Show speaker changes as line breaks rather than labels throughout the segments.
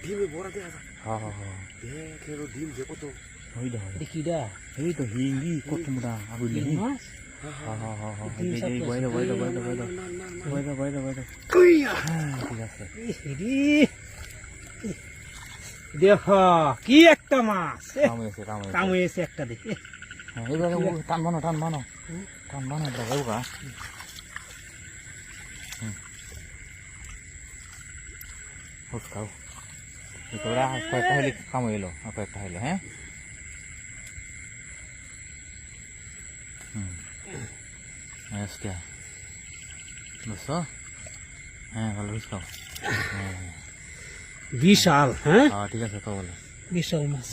ডিমে ভরা দেয়া দেখ ডিম যে কত
দেখিডা
এই তো হিঙ্গি কত মোটা আগুলি
মাছ
ঠিক আছে
দেখ কি একটা মাছ কামড়েছে একটা দেখে
টান বানো দেখাবো খাও তোরা কয়েকটা হলে কাম এলো আর কয়েকটা হলো হ্যাঁ বুঝছো হ্যাঁ ভালো বুঝছো
বিশাল হ্যাঁ
ঠিক আছে তো বলো
বিশাল মাছ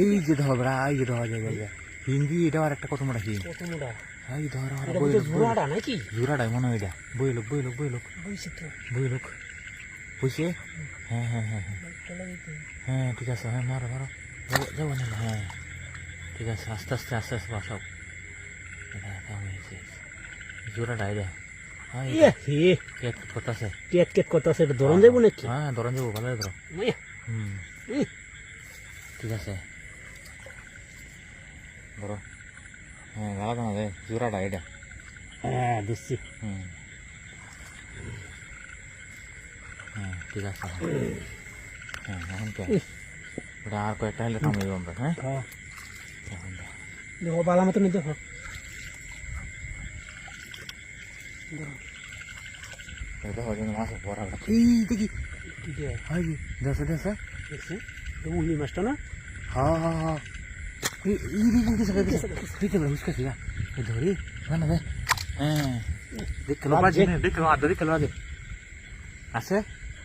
এই যে ধরা এই যে ধরা যায় হিন্দি এটা আর একটা কত মোটা হিং
কত মোটা
এই ধরা
জোড়াটা নাকি
জোড়াটাই মনে হয় এটা বই লোক বুঝছে হ্যাঁ হ্যাঁ ঠিক আছে হ্যাঁ মারো যাবো না হ্যাঁ ঠিক আছে আস্তে আস্তে বসাও জোড়াটা এটা
করতেছে ধরন যাবো নাকি
হ্যাঁ ধরন যাবো ভালো ধরো ঠিক আছে ধরো হ্যাঁ ভালো না রে জোড়াটা এটা
হ্যাঁ দিচ্ছি
হ্যাঁ ঠিক আছে হ্যাঁ এখন কে ওটা আর কয়েকটা হলে কামড়ে আমরা হ্যাঁ
দেখো বালা মতো দেখো
মাছ বড় এই দেখি দেখছে
দেখছি উনি মাছটা না
হ্যাঁ ধরি না দে হ্যাঁ দেখলো আগে আছে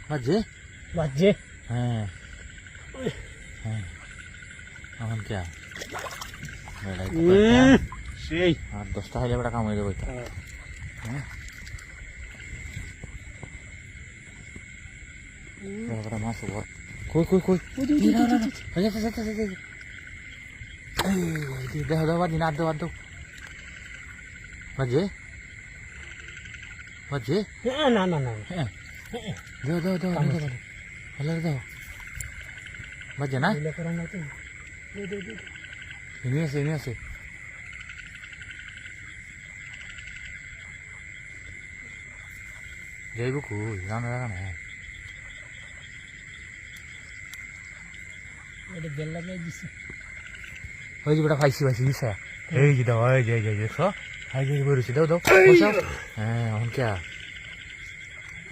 বাজে
হ্যাঁ এখন কে
সেই
আর 10টা হলে বেটা কাম হয়ে যাবে হ্যাঁ মাছ কই দেখো দাও বাজি না দাও বাজে
না
দাও ভালো দাও বাজে না এনে আছে যাইব কই জানা না ওই যে বেটা পাইছি দিছে এই যে দাও এই যে দেখো এই যে বলছি দাও হ্যাঁ এখন কে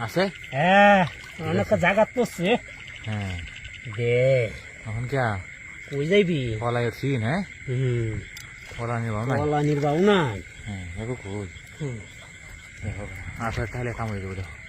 আছে
হ্যাঁ অনেক জায়গা পড়ছে
হ্যাঁ
দে
এখন কে
কই যাইবি
কলাই সিন হ্যাঁ কলা নির্বাহ
নাই
হ্যাঁ দেখো কই দেখো আর তাহলে কাম হয়ে যাবে দেখো